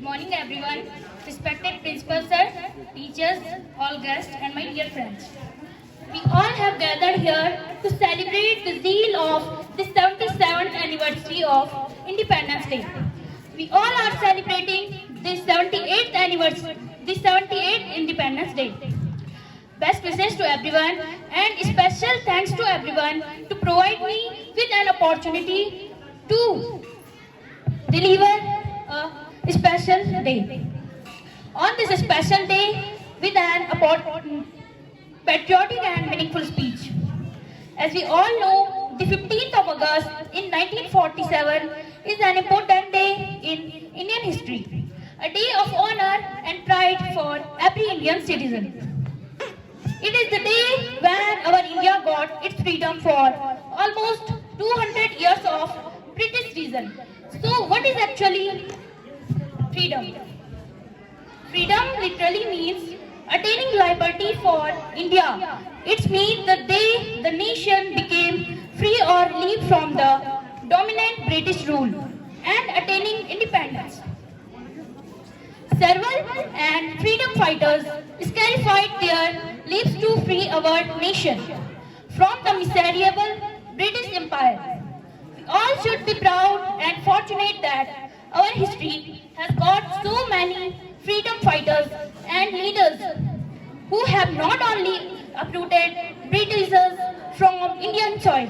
Good morning, everyone. Respected principal sir, teachers, all guests, and my dear friends. We all have gathered here to celebrate the zeal of the 77th anniversary of Independence Day. We all are celebrating the 78th anniversary, the 78th Independence Day. Best wishes to everyone and special thanks to everyone to provide me with an opportunity to deliver a special day. On this special day with an patriotic and meaningful speech. As we all know, the 15th of August in 1947 is an important day in Indian history, a day of honor and pride for every Indian citizen. It is the day when our India got its freedom for almost 200 years of British rule. So what is actually freedom? Freedom literally means attaining liberty for India. It means the day the nation became free or relieved from the dominant British rule and attaining independence. Several and freedom fighters sacrificed their lives to free our nation from the miserable British Empire. We all should be proud and fortunate that our history has got so many freedom fighters and leaders who have not only uprooted Britishers from Indian soil,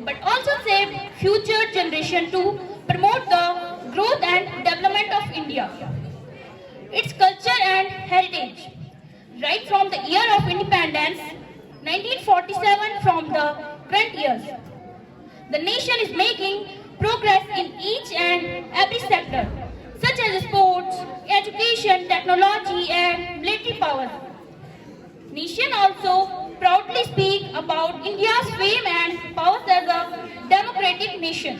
but also saved future generation to promote the growth and development of India, its culture and heritage. Right from the year of independence, 1947 from the current years, the nation is making progress in each and every sector, such as sports, education, technology, and military power. Nation also proudly speak about India's fame and powers as a democratic nation,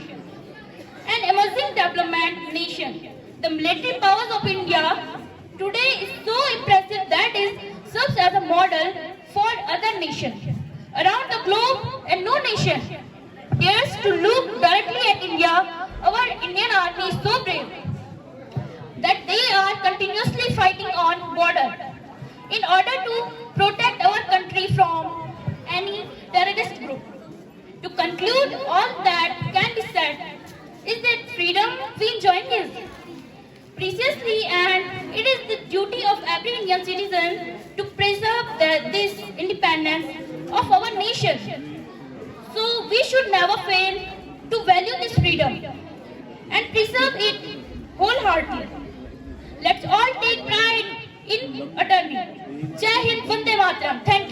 an emerging development nation. The military powers of India today is so impressive that it serves as a model for other nations around the globe, and no nation dares to look directly at India. Our Indian army is so brave that they are continuously fighting on border in order to protect our country from any terrorist group. To conclude, all that can be said is that freedom we enjoy is preciously, and it is the duty of every Indian citizen to preserve this independence of our nation. So we should never fail to value this freedom and preserve it wholeheartedly. Let's all take pride in attorney. Jai Hind, Vande Mataram. Thank you.